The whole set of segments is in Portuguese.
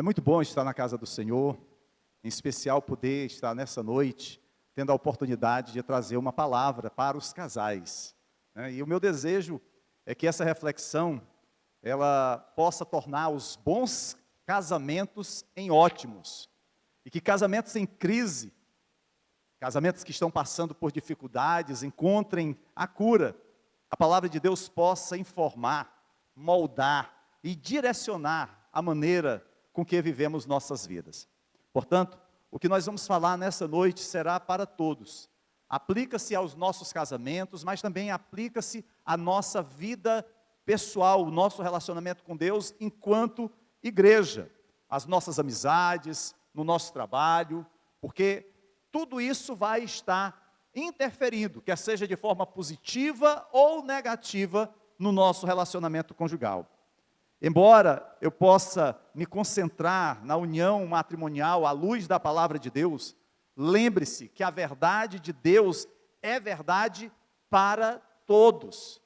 É muito bom estar na casa do Senhor, em especial poder estar nessa noite, tendo a oportunidade de trazer uma palavra para os casais, né? E o meu desejo é que essa reflexão, ela possa tornar os bons casamentos em ótimos, e que casamentos em crise, casamentos que estão passando por dificuldades, encontrem a cura. A palavra de Deus possa informar, moldar e direcionar a maneira com que vivemos nossas vidas. Portanto, o que nós vamos falar nessa noite será para todos. Aplica-se aos nossos casamentos, mas também aplica-se à nossa vida pessoal, o nosso relacionamento com Deus enquanto igreja, as nossas amizades, no nosso trabalho, porque tudo isso vai estar interferindo, quer seja de forma positiva ou negativa, no nosso relacionamento conjugal. Embora eu possa me concentrar na união matrimonial à luz da palavra de Deus, lembre-se que a verdade de Deus é verdade para todos.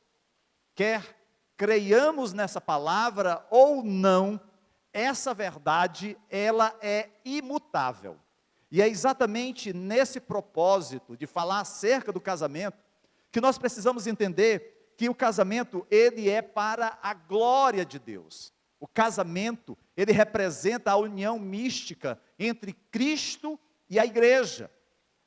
Quer creiamos nessa palavra ou não, essa verdade, ela é imutável. E é exatamente nesse propósito de falar acerca do casamento, que nós precisamos entender que o casamento, ele é para a glória de Deus. O casamento, ele representa a união mística entre Cristo e a igreja.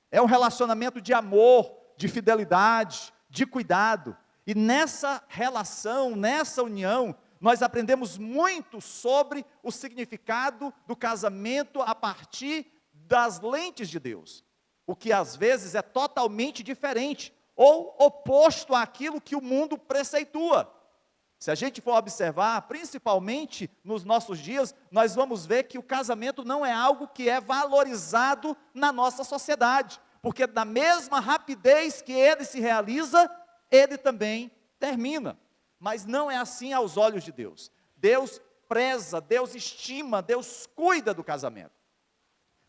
É um relacionamento de amor, de fidelidade, de cuidado. E nessa relação, nessa união, nós aprendemos muito sobre o significado do casamento a partir das lentes de Deus. O que às vezes é totalmente diferente ou oposto àquilo que o mundo preceitua. Se a gente for observar, principalmente nos nossos dias, nós vamos ver que o casamento não é algo que é valorizado na nossa sociedade, porque da mesma rapidez que ele se realiza, ele também termina. Mas não é assim aos olhos de Deus. Deus preza, Deus estima, Deus cuida do casamento.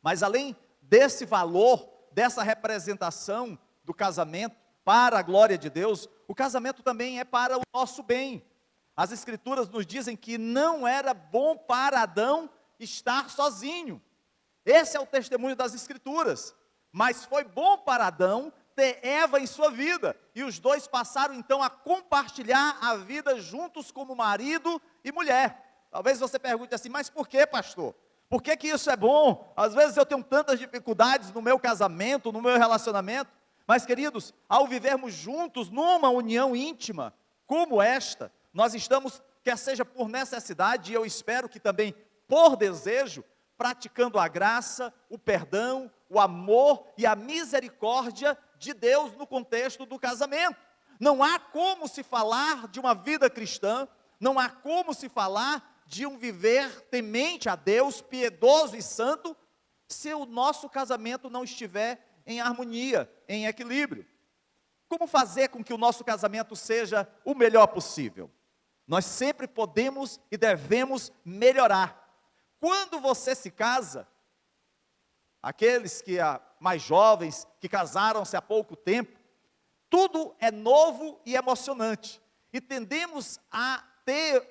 Mas além desse valor, dessa representação do casamento, para a glória de Deus, o casamento também é para o nosso bem. As Escrituras nos dizem que não era bom para Adão estar sozinho. Esse é o testemunho das Escrituras. Mas foi bom para Adão ter Eva em sua vida. E os dois passaram então a compartilhar a vida juntos como marido e mulher. Talvez você pergunte assim, mas por que, pastor? Por que que isso é bom? Às vezes eu tenho tantas dificuldades no meu casamento, no meu relacionamento. Mas, queridos, ao vivermos juntos numa união íntima como esta, nós estamos, quer seja por necessidade, e eu espero que também por desejo, praticando a graça, o perdão, o amor e a misericórdia de Deus no contexto do casamento. Não há como se falar de uma vida cristã, não há como se falar de um viver temente a Deus, piedoso e santo, se o nosso casamento não estiver em harmonia, em equilíbrio. Como fazer com que o nosso casamento seja o melhor possível? Nós sempre podemos e devemos melhorar. Quando você se casa, aqueles que mais jovens, que casaram-se há pouco tempo, tudo é novo e emocionante. E tendemos a ter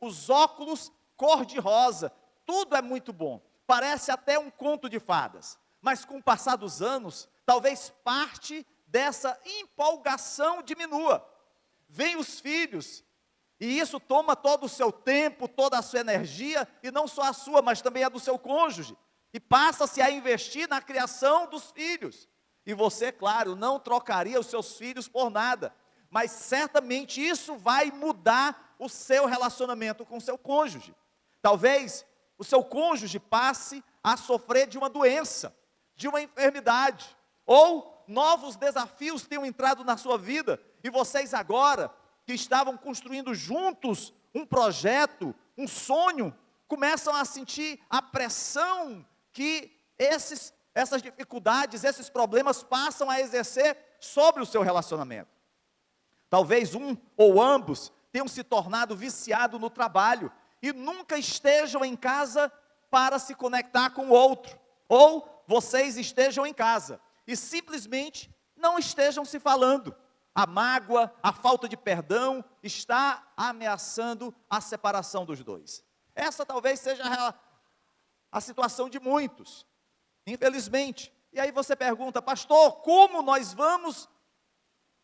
os óculos cor-de-rosa, tudo é muito bom. Parece até um conto de fadas. Mas com o passar dos anos, talvez parte dessa empolgação diminua. Vêm os filhos, e isso toma todo o seu tempo, toda a sua energia, e não só a sua, mas também a do seu cônjuge. E passa-se a investir na criação dos filhos. E você, claro, não trocaria os seus filhos por nada, mas certamente isso vai mudar o seu relacionamento com o seu cônjuge. Talvez o seu cônjuge passe a sofrer de uma doença, de uma enfermidade, ou novos desafios tenham entrado na sua vida, e vocês agora, que estavam construindo juntos um projeto, um sonho, começam a sentir a pressão que essas dificuldades, esses problemas passam a exercer sobre o seu relacionamento. Talvez um ou ambos tenham se tornado viciados no trabalho, e nunca estejam em casa para se conectar com o outro, ou vocês estejam em casa e simplesmente não estejam se falando. A mágoa, a falta de perdão está ameaçando a separação dos dois. Essa talvez seja a situação de muitos, infelizmente. E aí você pergunta, pastor, como nós vamos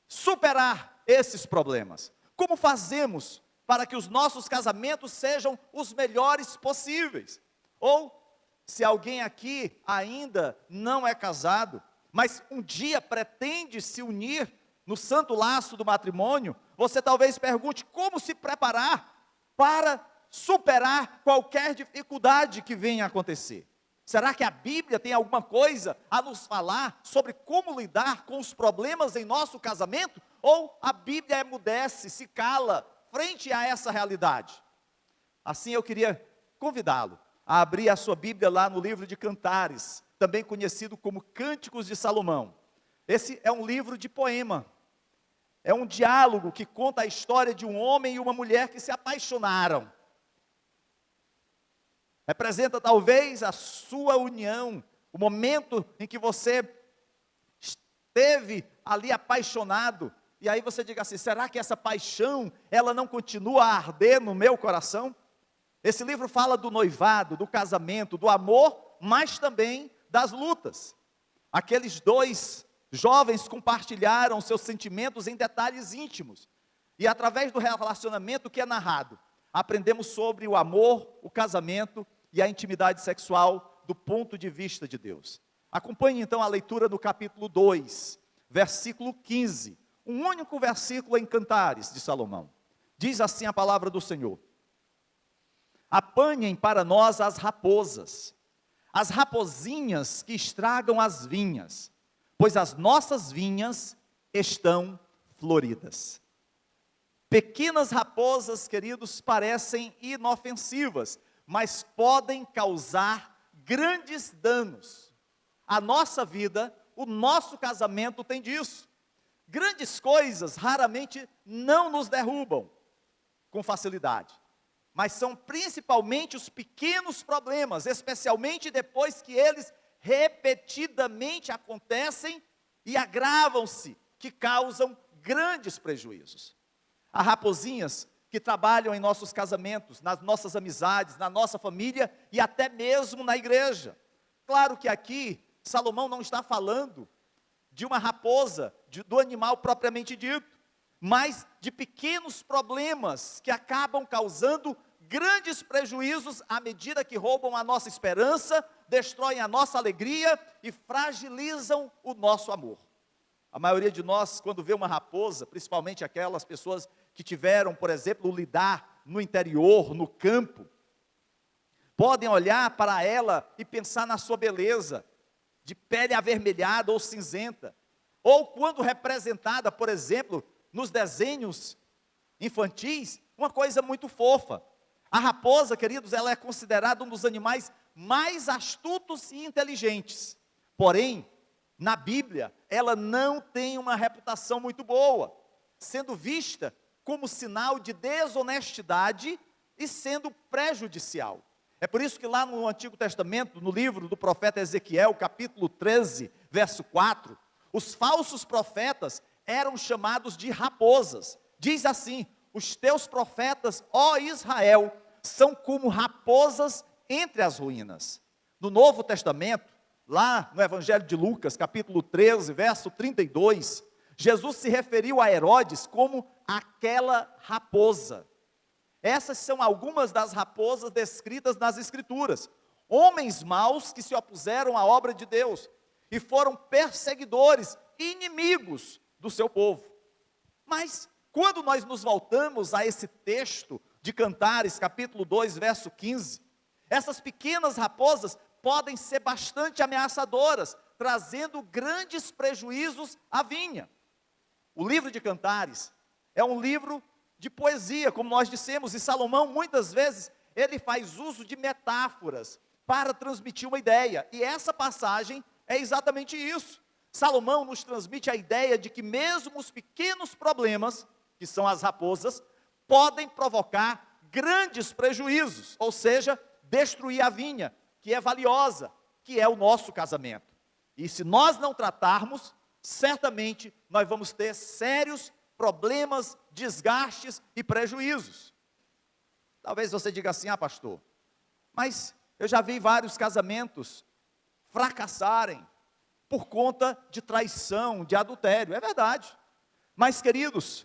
superar esses problemas? Como fazemos para que os nossos casamentos sejam os melhores possíveis? Ou, se alguém aqui ainda não é casado, mas um dia pretende se unir no santo laço do matrimônio, você talvez pergunte como se preparar para superar qualquer dificuldade que venha a acontecer. Será que a Bíblia tem alguma coisa a nos falar sobre como lidar com os problemas em nosso casamento? Ou a Bíblia emudece, se cala frente a essa realidade? Assim eu queria convidá-lo a abrir a sua Bíblia lá no livro de Cantares, também conhecido como Cânticos de Salomão. Esse é um livro de poema, é um diálogo que conta a história de um homem e uma mulher que se apaixonaram. Representa talvez a sua união, o momento em que você esteve ali apaixonado, e aí você diga assim, será que essa paixão, ela não continua a arder no meu coração? Esse livro fala do noivado, do casamento, do amor, mas também das lutas. Aqueles dois jovens compartilharam seus sentimentos em detalhes íntimos, e através do relacionamento que é narrado, aprendemos sobre o amor, o casamento e a intimidade sexual do ponto de vista de Deus. Acompanhe então a leitura do capítulo 2, versículo 15, um único versículo em Cantares de Salomão. Diz assim a palavra do Senhor: apanhem para nós as raposas, as rapozinhas que estragam as vinhas, pois as nossas vinhas estão floridas. Pequenas raposas, queridos, parecem inofensivas, mas podem causar grandes danos. A nossa vida, o nosso casamento tem disso. Grandes coisas raramente não nos derrubam com facilidade, mas são principalmente os pequenos problemas, especialmente depois que eles repetidamente acontecem e agravam-se, que causam grandes prejuízos. Há raposinhas que trabalham em nossos casamentos, nas nossas amizades, na nossa família e até mesmo na igreja. Claro que aqui, Salomão não está falando de uma raposa, do animal propriamente dito, mas de pequenos problemas que acabam causando grandes prejuízos à medida que roubam a nossa esperança, destroem a nossa alegria e fragilizam o nosso amor. A maioria de nós, quando vê uma raposa, principalmente aquelas pessoas que tiveram, por exemplo, lidar no interior, no campo, podem olhar para ela e pensar na sua beleza, de pele avermelhada ou cinzenta, ou quando representada, por exemplo, nos desenhos infantis, uma coisa muito fofa. A raposa, queridos, ela é considerada um dos animais mais astutos e inteligentes, porém, na Bíblia, ela não tem uma reputação muito boa, sendo vista como sinal de desonestidade e sendo prejudicial. É por isso que lá no Antigo Testamento, no livro do profeta Ezequiel, capítulo 13, verso 4, os falsos profetas eram chamados de raposas. Diz assim: os teus profetas, ó Israel, são como raposas entre as ruínas. No Novo Testamento, lá no Evangelho de Lucas, capítulo 13, verso 32, Jesus se referiu a Herodes como aquela raposa. Essas são algumas das raposas descritas nas Escrituras. Homens maus que se opuseram à obra de Deus e foram perseguidores, inimigos do seu povo. Mas, quando nós nos voltamos a esse texto de Cantares, capítulo 2, verso 15, essas pequenas raposas podem ser bastante ameaçadoras, trazendo grandes prejuízos à vinha. O livro de Cantares é um livro de poesia, como nós dissemos, e Salomão, muitas vezes, ele faz uso de metáforas para transmitir uma ideia, e essa passagem é exatamente isso. Salomão nos transmite a ideia de que mesmo os pequenos problemas, que são as raposas, podem provocar grandes prejuízos, ou seja, destruir a vinha, que é valiosa, que é o nosso casamento. E se nós não tratarmos, certamente nós vamos ter sérios problemas, desgastes e prejuízos. Talvez você diga assim: ah, pastor, mas Eu já vi vários casamentos fracassarem por conta de traição, de adultério, é verdade. Mas, queridos,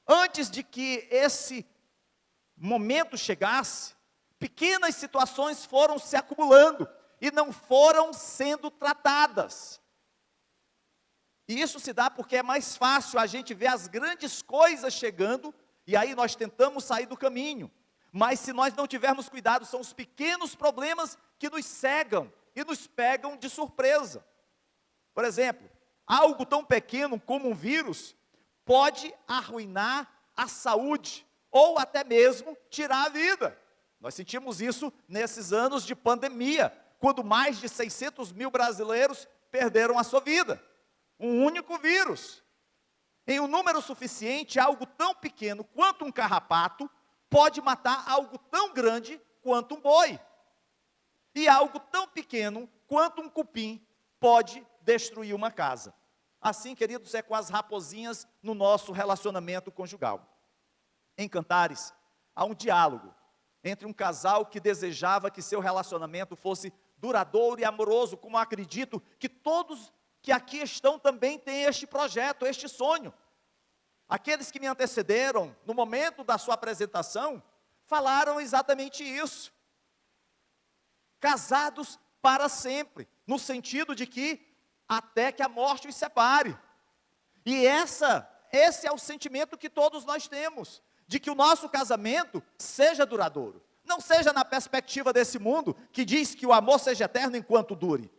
antes de que esse momento chegasse, pequenas situações foram se acumulando e não foram sendo tratadas. E isso se dá porque é mais fácil a gente ver as grandes coisas chegando e aí nós tentamos sair do caminho. Mas se nós não tivermos cuidado, são os pequenos problemas que nos cegam e nos pegam de surpresa. Por exemplo, algo tão pequeno como um vírus pode arruinar a saúde ou até mesmo tirar a vida. Nós sentimos isso nesses anos de pandemia, quando mais de 600 mil brasileiros perderam a sua vida. Um único vírus. Em um número suficiente, algo tão pequeno quanto um carrapato pode matar algo tão grande quanto um boi. E algo tão pequeno quanto um cupim pode destruir uma casa. Assim, queridos, é com as raposinhas no nosso relacionamento conjugal. Em Cantares, há um diálogo entre um casal que desejava que seu relacionamento fosse duradouro e amoroso, como acredito que todos que aqui estão também têm este projeto, este sonho. Aqueles que me antecederam, no momento da sua apresentação, falaram exatamente isso. Casados para sempre, no sentido de que até que a morte os separe. E esse é o sentimento que todos nós temos, de que o nosso casamento seja duradouro. Não seja na perspectiva desse mundo, que diz que o amor seja eterno enquanto dure.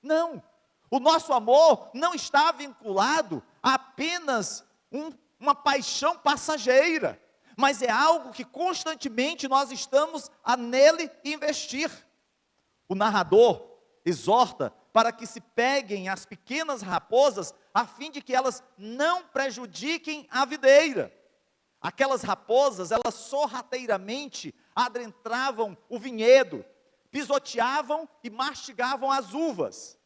Não. O nosso amor não está vinculado a apenas uma paixão passageira, mas é algo que constantemente nós estamos a nele investir. O narrador exorta para que se peguem as pequenas raposas, a fim de que elas não prejudiquem a videira. Aquelas raposas, elas sorrateiramente adentravam o vinhedo, pisoteavam e mastigavam as uvas.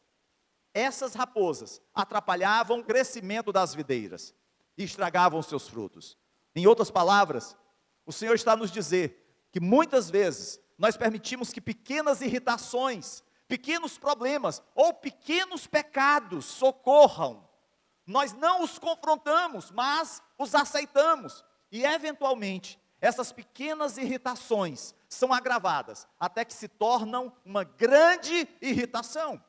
Essas raposas atrapalhavam o crescimento das videiras e estragavam os seus frutos. Em outras palavras, o Senhor está nos dizer que muitas vezes nós permitimos que pequenas irritações, pequenos problemas ou pequenos pecados socorram. Nós não os confrontamos, mas os aceitamos. E eventualmente, essas pequenas irritações são agravadas, até que se tornam uma grande irritação.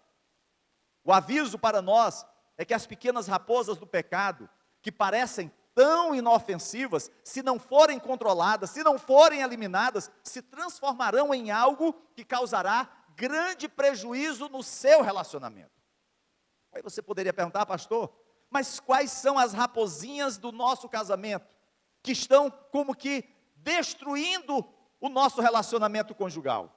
O aviso para nós é que as pequenas raposas do pecado, que parecem tão inofensivas, se não forem controladas, se não forem eliminadas, se transformarão em algo que causará grande prejuízo no seu relacionamento. Aí você poderia perguntar, pastor, mas quais são as raposinhas do nosso casamento, que estão como que destruindo o nosso relacionamento conjugal?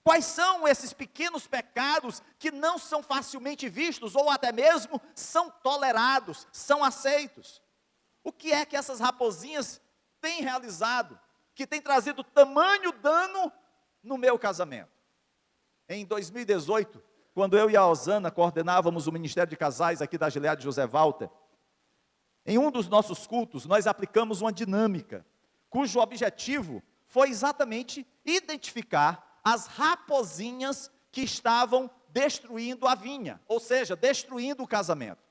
Quais são esses pequenos pecados que não são facilmente vistos, ou até mesmo são tolerados, são aceitos? O que é que essas raposinhas têm realizado, que tem trazido tamanho dano no meu casamento? Em 2018, quando eu e a Osana coordenávamos o Ministério de Casais aqui da Gilead José Walter, em um dos nossos cultos, nós aplicamos uma dinâmica, cujo objetivo foi exatamente identificar as raposinhas que estavam destruindo a vinha, ou seja, destruindo o casamento.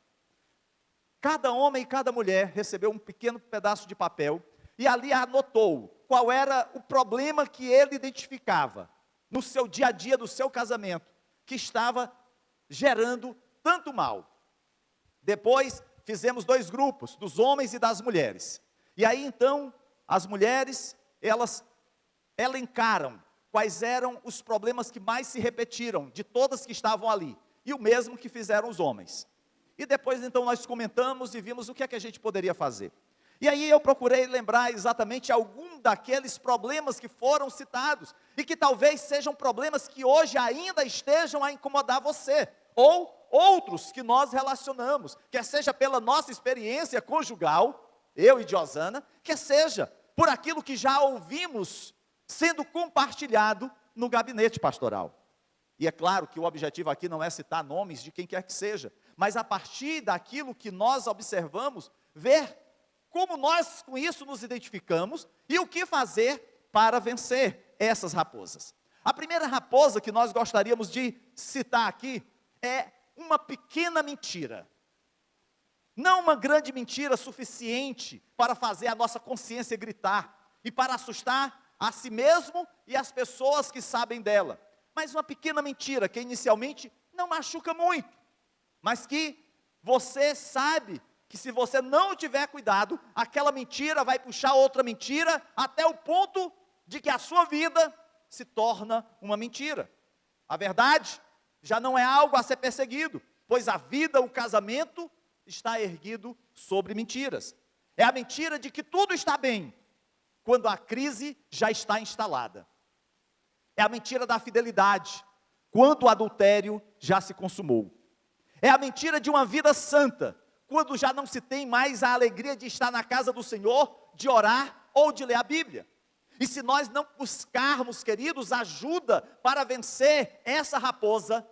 Cada homem e cada mulher recebeu um pequeno pedaço de papel e ali anotou qual era o problema que ele identificava no seu dia a dia do seu casamento, que estava gerando tanto mal. Depois fizemos 2 grupos, dos homens e das mulheres. E aí então, as mulheres, elas elencaram quais eram os problemas que mais se repetiram, de todas que estavam ali, e o mesmo que fizeram os homens. E depois então nós comentamos e vimos o que é que a gente poderia fazer. E aí eu procurei lembrar exatamente algum daqueles problemas que foram citados, e que talvez sejam problemas que hoje ainda estejam a incomodar você, ou outros que nós relacionamos, quer seja pela nossa experiência conjugal, eu e de Osana, quer seja por aquilo que já ouvimos sendo compartilhado no gabinete pastoral. E é claro que o objetivo aqui não é citar nomes de quem quer que seja, mas a partir daquilo que nós observamos, ver como nós com isso nos identificamos e o que fazer para vencer essas raposas. A primeira raposa que nós gostaríamos de citar aqui é uma pequena mentira. Não uma grande mentira suficiente para fazer a nossa consciência gritar e para assustar a si mesmo e as pessoas que sabem dela. Mas uma pequena mentira que inicialmente não machuca muito, mas que você sabe que se você não tiver cuidado, aquela mentira vai puxar outra mentira até o ponto de que a sua vida se torna uma mentira. A verdade já não é algo a ser perseguido, pois a vida, o casamento, está erguido sobre mentiras. É a mentira de que tudo está bem, quando a crise já está instalada. É a mentira da fidelidade, quando o adultério já se consumou. É a mentira de uma vida santa, quando já não se tem mais a alegria de estar na casa do Senhor, de orar ou de ler a Bíblia. E se nós não buscarmos, queridos, ajuda para vencer essa raposa,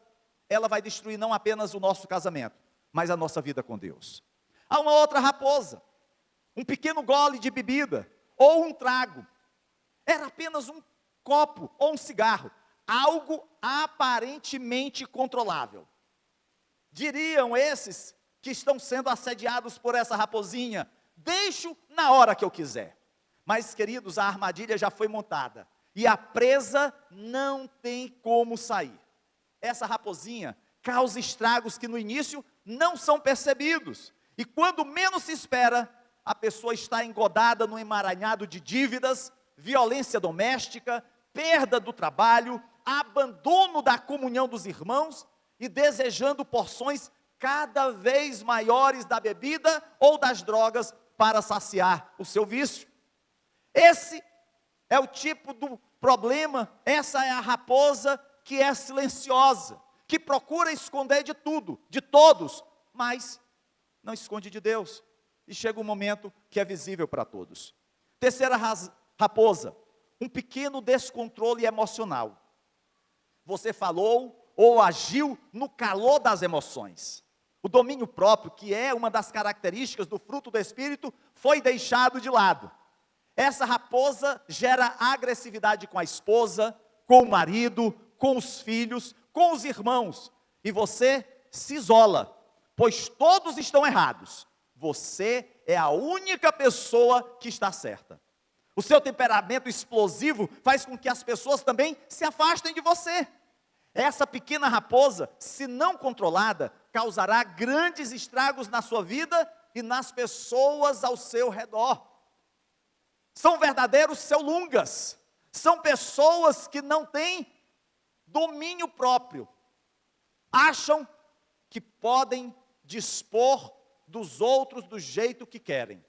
ela vai destruir não apenas o nosso casamento, mas a nossa vida com Deus. Há uma outra raposa, um pequeno gole de bebida, ou um trago, era apenas um copo ou um cigarro, algo aparentemente controlável. Diriam esses que estão sendo assediados por essa raposinha, deixo na hora que eu quiser. Mas, queridos, a armadilha já foi montada, e a presa não tem como sair. Essa raposinha causa estragos que no início não são percebidos, e quando menos se espera, a pessoa está engodada no emaranhado de dívidas, violência doméstica, perda do trabalho, abandono da comunhão dos irmãos, e desejando porções cada vez maiores da bebida ou das drogas para saciar o seu vício. Esse é o tipo do problema, essa é a raposa que é silenciosa, que procura esconder de tudo, de todos, mas não esconde de Deus. E chega um momento que é visível para todos. Terceira raposa, um pequeno descontrole emocional. Você falou ou agiu no calor das emoções. O domínio próprio, que é uma das características do fruto do Espírito, foi deixado de lado. Essa raposa gera agressividade com a esposa, com o marido, com os filhos, com os irmãos. E você se isola, pois todos estão errados. Você é a única pessoa que está certa. O seu temperamento explosivo faz com que as pessoas também se afastem de você. Essa pequena raposa, se não controlada, causará grandes estragos na sua vida e nas pessoas ao seu redor. São verdadeiros celungas, são pessoas que não têm domínio próprio, acham que podem dispor dos outros do jeito que querem.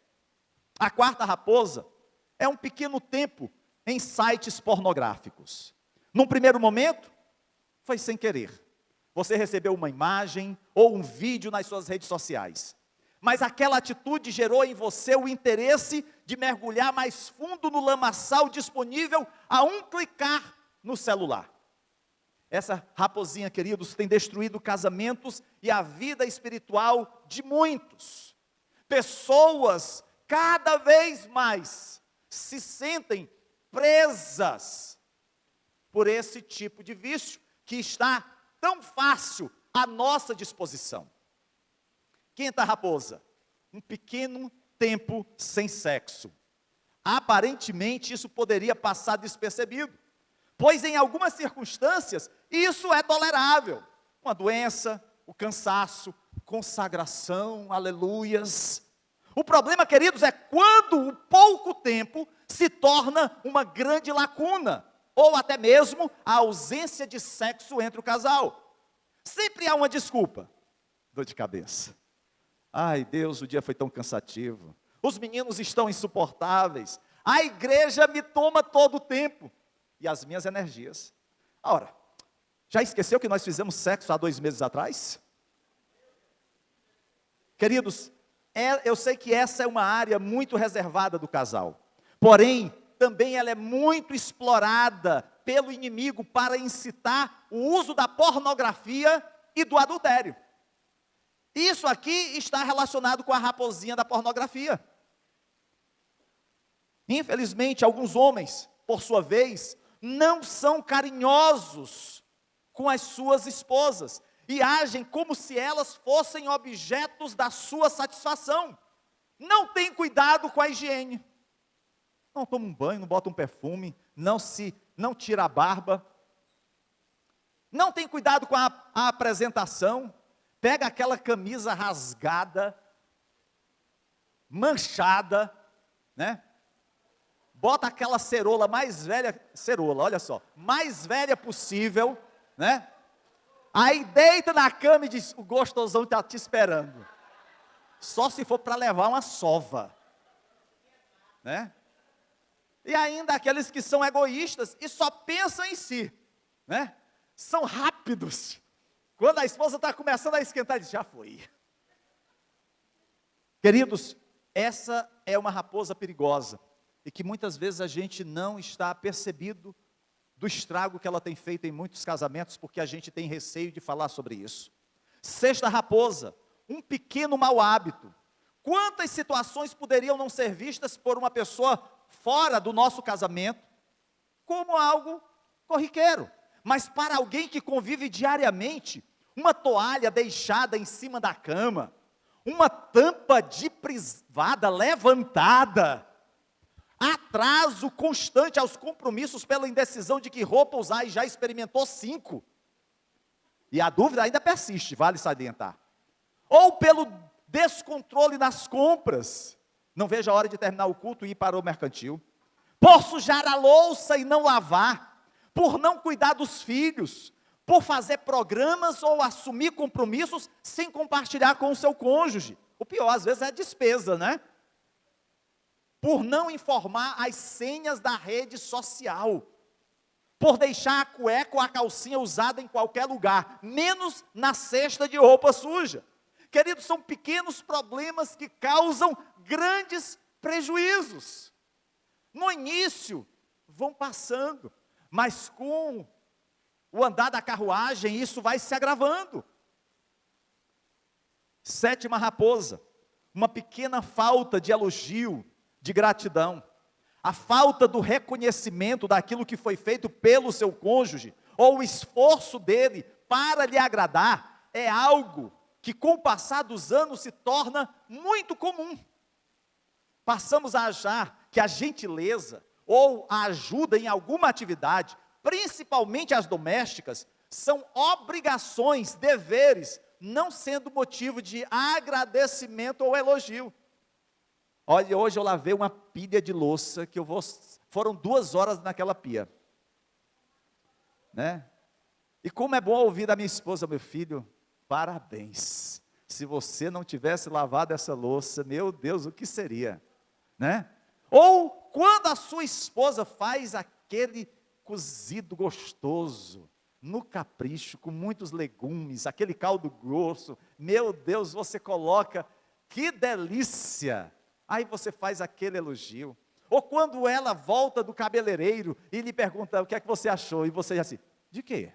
A quarta raposa é um pequeno tempo em sites pornográficos. Num primeiro momento, foi sem querer. Você recebeu uma imagem ou um vídeo nas suas redes sociais. Mas aquela atitude gerou em você o interesse de mergulhar mais fundo no lamaçal disponível a um clicar no celular. Essa raposinha, queridos, tem destruído casamentos e a vida espiritual de muitos. Pessoas cada vez mais se sentem presas por esse tipo de vício que está tão fácil à nossa disposição. Quinta raposa, um pequeno tempo sem sexo. Aparentemente isso poderia passar despercebido, pois em algumas circunstâncias isso é tolerável. Uma doença, o cansaço, consagração, aleluias. O problema, queridos, é quando o pouco tempo se torna uma grande lacuna, ou até mesmo a ausência de sexo entre o casal. Sempre há uma desculpa. Dor de cabeça. Ai, Deus, o dia foi tão cansativo. Os meninos estão insuportáveis. A igreja me toma todo o tempo. E as minhas energias. Ora, já esqueceu que nós fizemos sexo há 2 meses atrás? Queridos, eu sei que essa é uma área muito reservada do casal. Porém, também ela é muito explorada pelo inimigo para incitar o uso da pornografia e do adultério. Isso aqui está relacionado com a raposinha da pornografia. Infelizmente, alguns homens, por sua vez, não são carinhosos com as suas esposas e agem como se elas fossem objetos da sua satisfação. Não tem cuidado com a higiene. Não toma um banho, não bota um perfume, não tira a barba. Não tem cuidado com a apresentação. Pega aquela camisa rasgada, manchada, né? Bota aquela cerola mais velha, olha só, mais velha possível, né? Aí deita na cama e diz, o gostosão está te esperando. Só se for para levar uma sova, né? E ainda aqueles que são egoístas e só pensam em si, né? São rápidos. Quando a esposa está começando a esquentar, diz, já foi. Queridos, essa é uma raposa perigosa, e que muitas vezes a gente não está apercebido do estrago que ela tem feito em muitos casamentos, porque a gente tem receio de falar sobre isso. Sexta raposa, um pequeno mau hábito. Quantas situações poderiam não ser vistas por uma pessoa fora do nosso casamento, como algo corriqueiro, mas para alguém que convive diariamente, uma toalha deixada em cima da cama, uma tampa de privada levantada, atraso constante aos compromissos pela indecisão de que roupa usar e já experimentou 5. E a dúvida ainda persiste, vale salientar. Ou pelo descontrole nas compras, não vejo a hora de terminar o culto e ir para o mercantil. Por sujar a louça e não lavar, por não cuidar dos filhos, por fazer programas ou assumir compromissos sem compartilhar com o seu cônjuge. O pior, às vezes, é a despesa, né? Por não informar as senhas da rede social, por deixar a cueca ou a calcinha usada em qualquer lugar, menos na cesta de roupa suja. Queridos, são pequenos problemas que causam grandes prejuízos. No início, vão passando, mas com o andar da carruagem, isso vai se agravando. Sétima raposa, uma pequena falta de elogio, de gratidão, a falta do reconhecimento daquilo que foi feito pelo seu cônjuge, ou o esforço dele para lhe agradar, é algo que com o passar dos anos se torna muito comum. Passamos a achar que a gentileza, ou a ajuda em alguma atividade, principalmente as domésticas, são obrigações, deveres, não sendo motivo de agradecimento ou elogio. Olha, hoje eu lavei uma pilha de louça, foram 2 horas naquela pia, né? E como é bom ouvir da minha esposa, meu filho, parabéns, se você não tivesse lavado essa louça, meu Deus, o que seria, né? Ou quando a sua esposa faz aquele cozido gostoso, no capricho, com muitos legumes, aquele caldo grosso, meu Deus, você coloca, que delícia! Aí você faz aquele elogio. Ou quando ela volta do cabeleireiro e lhe pergunta o que é que você achou, e você diz assim, de quê?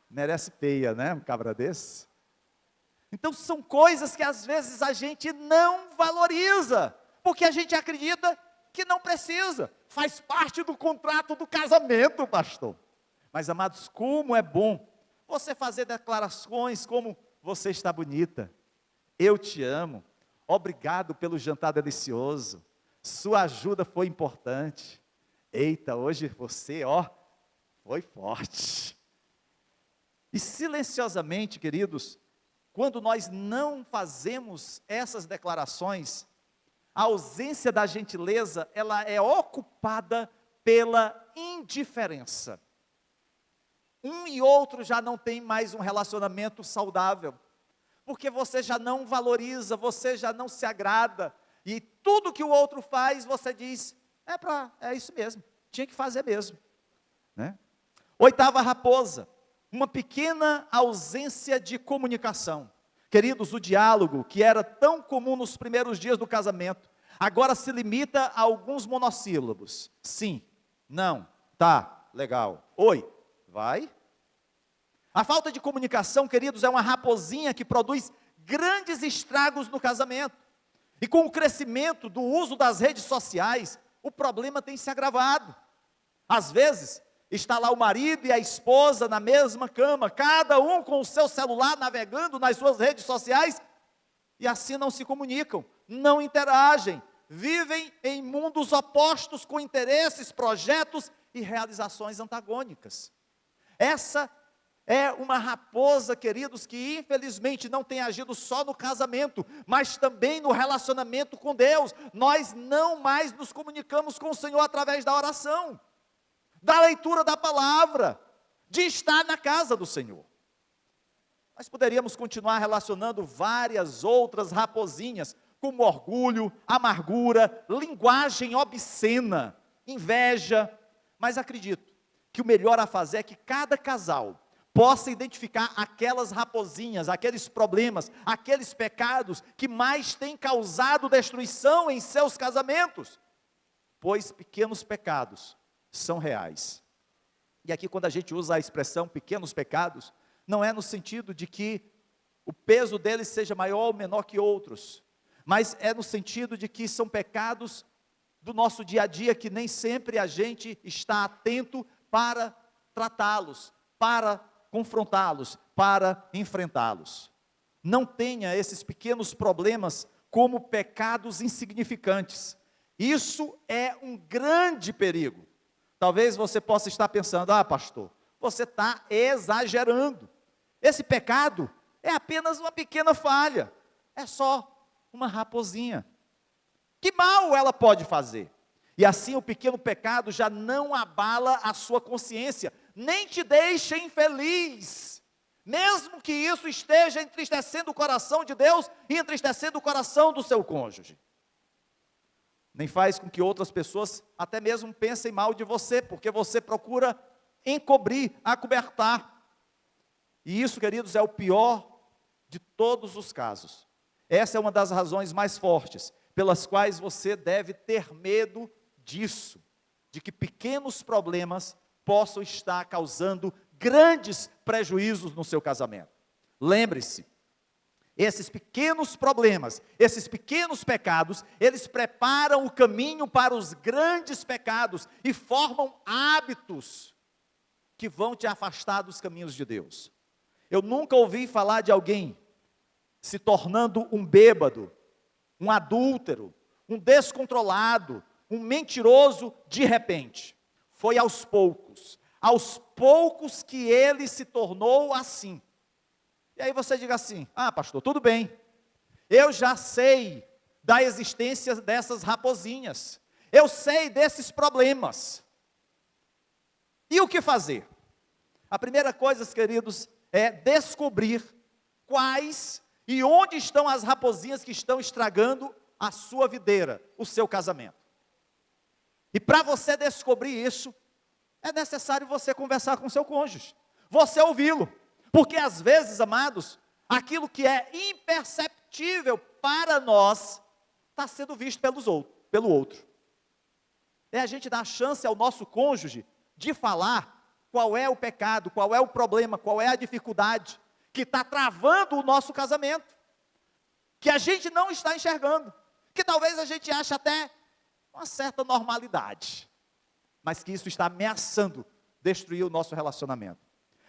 Merece peia, né, um cabra desse? Então são coisas que às vezes a gente não valoriza, porque a gente acredita que não precisa, faz parte do contrato do casamento, pastor. Mas amados, como é bom você fazer declarações como, você está bonita, eu te amo, obrigado pelo jantar delicioso, sua ajuda foi importante, eita, hoje você, foi forte. E silenciosamente, queridos, quando nós não fazemos essas declarações, a ausência da gentileza, ela é ocupada pela indiferença. Um e outro já não tem mais um relacionamento saudável, porque você já não valoriza, você já não se agrada, e tudo que o outro faz, você diz, é isso mesmo, tinha que fazer mesmo, né? Oitava raposa, uma pequena ausência de comunicação. Queridos, o diálogo, que era tão comum nos primeiros dias do casamento, agora se limita a alguns monossílabos. Sim, não, tá, legal, oi, vai. A falta de comunicação, queridos, é uma raposinha que produz grandes estragos no casamento. E com o crescimento do uso das redes sociais, o problema tem se agravado. Às vezes, está lá o marido e a esposa na mesma cama, cada um com o seu celular navegando nas suas redes sociais, e assim não se comunicam, não interagem, vivem em mundos opostos com interesses, projetos e realizações antagônicas. Essa é uma raposa, queridos, que infelizmente não tem agido só no casamento, mas também no relacionamento com Deus. Nós não mais nos comunicamos com o Senhor através da oração, da leitura da palavra, de estar na casa do Senhor. Nós poderíamos continuar relacionando várias outras raposinhas, como orgulho, amargura, linguagem obscena, inveja, mas acredito que o melhor a fazer é que cada casal possa identificar aquelas raposinhas, aqueles problemas, aqueles pecados que mais têm causado destruição em seus casamentos, pois pequenos pecados são reais. E aqui, quando a gente usa a expressão pequenos pecados, não é no sentido de que o peso deles seja maior ou menor que outros, mas é no sentido de que são pecados do nosso dia a dia que nem sempre a gente está atento para tratá-los, para confrontá-los, para enfrentá-los. Não tenha esses pequenos problemas como pecados insignificantes. Isso é um grande perigo. Talvez você possa estar pensando, pastor, você está exagerando. Esse pecado é apenas uma pequena falha, é só uma raposinha. Que mal ela pode fazer? E assim o pequeno pecado já não abala a sua consciência, nem te deixa infeliz, mesmo que isso esteja entristecendo o coração de Deus e entristecendo o coração do seu cônjuge. Nem faz com que outras pessoas até mesmo pensem mal de você, porque você procura encobrir, acobertar. E isso, queridos, é o pior de todos os casos. Essa é uma das razões mais fortes, pelas quais você deve ter medo disso, de que pequenos problemas possam estar causando grandes prejuízos no seu casamento. Lembre-se, esses pequenos problemas, esses pequenos pecados, eles preparam o caminho para os grandes pecados e formam hábitos que vão te afastar dos caminhos de Deus. Eu nunca ouvi falar de alguém se tornando um bêbado, um adúltero, um descontrolado, um mentiroso de repente. Foi aos poucos que ele se tornou assim. E aí você diga assim, pastor, tudo bem, eu já sei da existência dessas raposinhas, eu sei desses problemas. E o que fazer? A primeira coisa, queridos, é descobrir quais e onde estão as raposinhas que estão estragando a sua videira, o seu casamento. E para você descobrir isso, é necessário você conversar com o seu cônjuge, você ouvi-lo, porque às vezes, amados, aquilo que é imperceptível para nós, está sendo visto pelo outro. É a gente dar chance ao nosso cônjuge de falar qual é o pecado, qual é o problema, qual é a dificuldade que está travando o nosso casamento, que a gente não está enxergando, que talvez a gente ache até uma certa normalidade, mas que isso está ameaçando destruir o nosso relacionamento.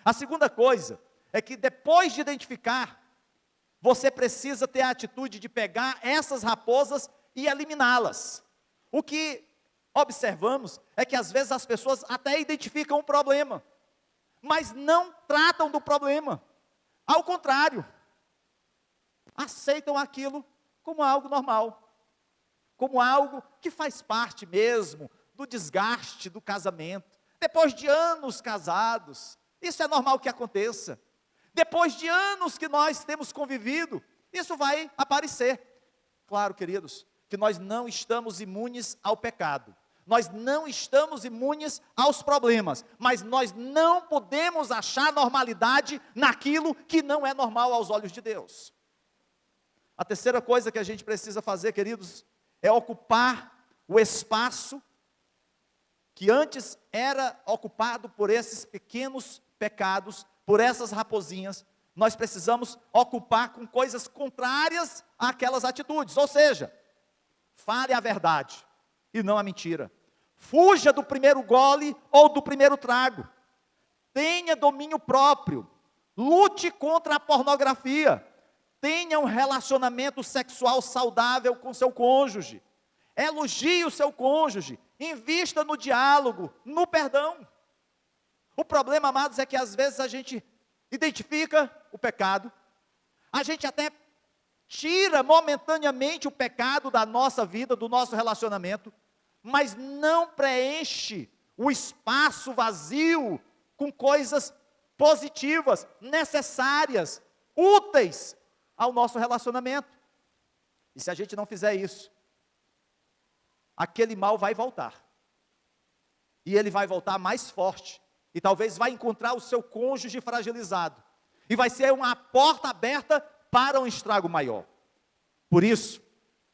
A segunda coisa é que depois de identificar, você precisa ter a atitude de pegar essas raposas e eliminá-las. O que observamos é que às vezes as pessoas até identificam o problema, mas não tratam do problema. Ao contrário, aceitam aquilo como algo normal, como algo que faz parte mesmo do desgaste do casamento. Depois de anos casados, isso é normal que aconteça. Depois de anos que nós temos convivido, isso vai aparecer. Claro, queridos, que nós não estamos imunes ao pecado. Nós não estamos imunes aos problemas, mas nós não podemos achar normalidade naquilo que não é normal aos olhos de Deus. A terceira coisa que a gente precisa fazer, queridos, é ocupar o espaço que antes era ocupado por esses pequenos pecados, por essas raposinhas. Nós precisamos ocupar com coisas contrárias àquelas atitudes, ou seja, fale a verdade e não a mentira. Fuja do primeiro gole ou do primeiro trago. Tenha domínio próprio. Lute contra a pornografia. Tenha um relacionamento sexual saudável com seu cônjuge. Elogie o seu cônjuge. Invista no diálogo, no perdão. O problema, amados, é que às vezes a gente identifica o pecado, a gente até tira momentaneamente o pecado da nossa vida, do nosso relacionamento, mas não preenche o espaço vazio com coisas positivas, necessárias, úteis ao nosso relacionamento. E se a gente não fizer isso, aquele mal vai voltar. E ele vai voltar mais forte. E talvez vai encontrar o seu cônjuge fragilizado. E vai ser uma porta aberta para um estrago maior. Por isso,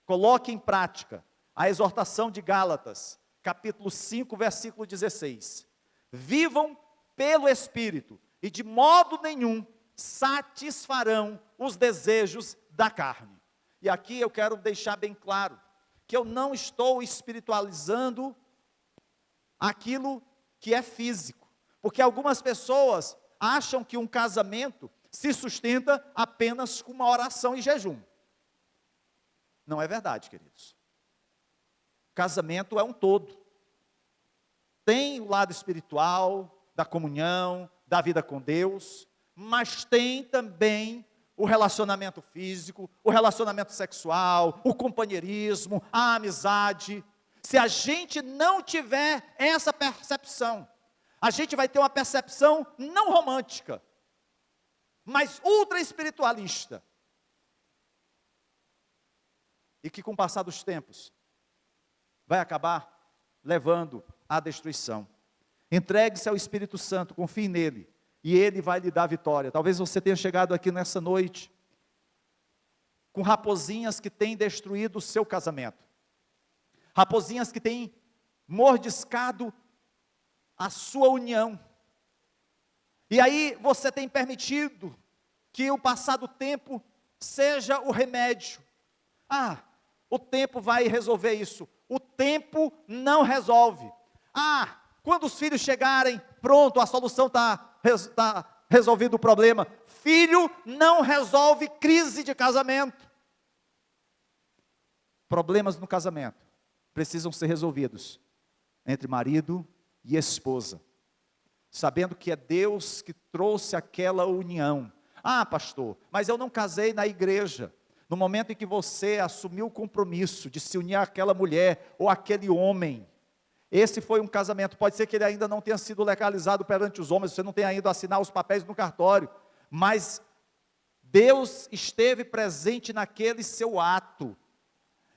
coloque em prática a exortação de Gálatas, capítulo 5, versículo 16. Vivam pelo Espírito, e de modo nenhum satisfarão os desejos da carne. E aqui eu quero deixar bem claro, que eu não estou espiritualizando aquilo que é físico. Porque algumas pessoas acham que um casamento se sustenta apenas com uma oração e jejum. Não é verdade, queridos. Casamento é um todo. Tem o lado espiritual, da comunhão, da vida com Deus, mas tem também o relacionamento físico, o relacionamento sexual, o companheirismo, a amizade. Se a gente não tiver essa percepção, a gente vai ter uma percepção não romântica, mas ultra espiritualista. E que com o passar dos tempos, vai acabar levando à destruição. Entregue-se ao Espírito Santo, confie nele, e ele vai lhe dar vitória. Talvez você tenha chegado aqui nessa noite, com raposinhas que têm destruído o seu casamento. Raposinhas que têm mordiscado a sua união. E aí você tem permitido que o passar do tempo seja o remédio. O tempo vai resolver isso. O tempo não resolve. Quando os filhos chegarem, pronto, a solução está resolvido o problema. Filho não resolve crise de casamento. Problemas no casamento precisam ser resolvidos entre marido e esposa, sabendo que é Deus que trouxe aquela união. Pastor, mas eu não casei na igreja. No momento em que você assumiu o compromisso de se unir àquela mulher ou àquele homem, esse foi um casamento. Pode ser que ele ainda não tenha sido legalizado perante os homens, você não tenha ido assinar os papéis no cartório, mas Deus esteve presente naquele seu ato,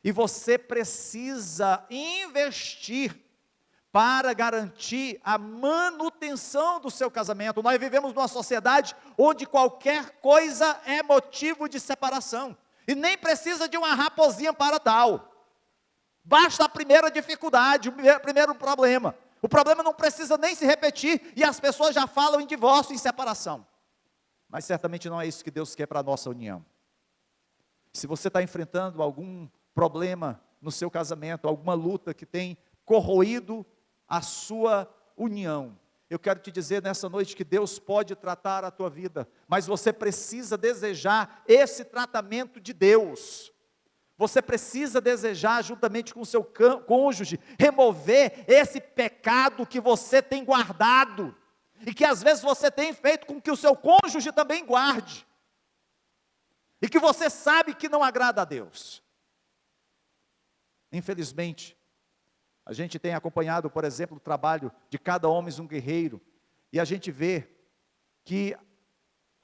e você precisa investir para garantir a manutenção do seu casamento. Nós vivemos numa sociedade onde qualquer coisa é motivo de separação, e nem precisa de uma raposinha para tal. Basta a primeira dificuldade, o primeiro problema. O problema não precisa nem se repetir, e as pessoas já falam em divórcio, em separação. Mas certamente não é isso que Deus quer para a nossa união. Se você está enfrentando algum problema no seu casamento, alguma luta que tem corroído a sua união, eu quero te dizer nessa noite que Deus pode tratar a tua vida, mas você precisa desejar esse tratamento de Deus. Você precisa desejar, juntamente com o seu cônjuge, remover esse pecado que você tem guardado, e que às vezes você tem feito com que o seu cônjuge também guarde, e que você sabe que não agrada a Deus. Infelizmente, a gente tem acompanhado, por exemplo, o trabalho de Cada Homem um Guerreiro, e a gente vê que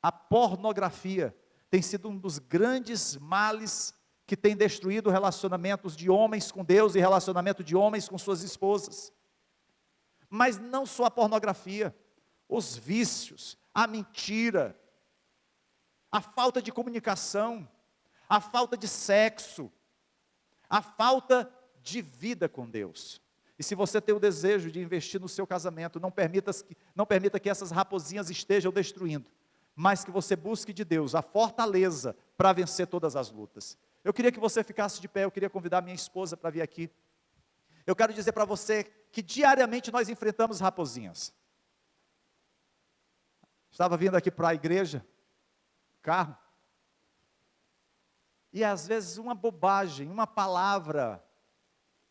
a pornografia tem sido um dos grandes males que tem destruído relacionamentos de homens com Deus e relacionamento de homens com suas esposas. Mas não só a pornografia, os vícios, a mentira, a falta de comunicação, a falta de sexo, a falta de vida com Deus. E se você tem o desejo de investir no seu casamento, não permita que essas raposinhas estejam destruindo, mas que você busque de Deus a fortaleza para vencer todas as lutas. Eu queria que você ficasse de pé, eu queria convidar minha esposa para vir aqui. Eu quero dizer para você que diariamente nós enfrentamos raposinhas. Estava vindo aqui para a igreja, carro, e às vezes uma bobagem, uma palavra,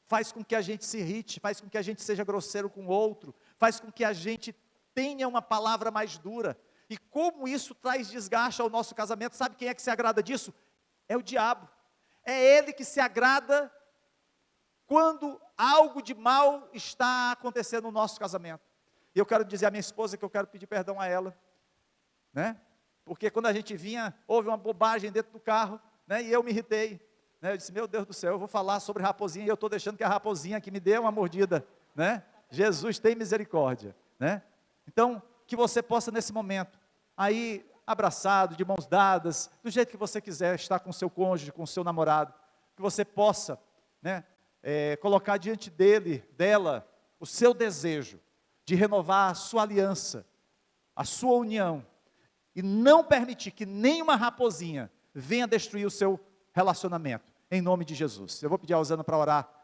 faz com que a gente se irrite, faz com que a gente seja grosseiro com o outro, faz com que a gente tenha uma palavra mais dura. E como isso traz desgaste ao nosso casamento, sabe quem é que se agrada disso? É o diabo. É ele que se agrada quando algo de mal está acontecendo no nosso casamento. E eu quero dizer à minha esposa que eu quero pedir perdão a ela, né? Porque quando a gente vinha, houve uma bobagem dentro do carro, né? E eu me irritei, né? Eu disse, meu Deus do céu, eu vou falar sobre raposinha, e eu estou deixando que a raposinha que me dê uma mordida, né? Jesus tem misericórdia, né? Então, que você possa nesse momento, aí, abraçado, de mãos dadas, do jeito que você quiser, estar com o seu cônjuge, com o seu namorado, que você possa, né? Colocar diante dela, o seu desejo de renovar a sua aliança, a sua união, e não permitir que nenhuma raposinha venha destruir o seu relacionamento, em nome de Jesus. Eu vou pedir a Osana para orar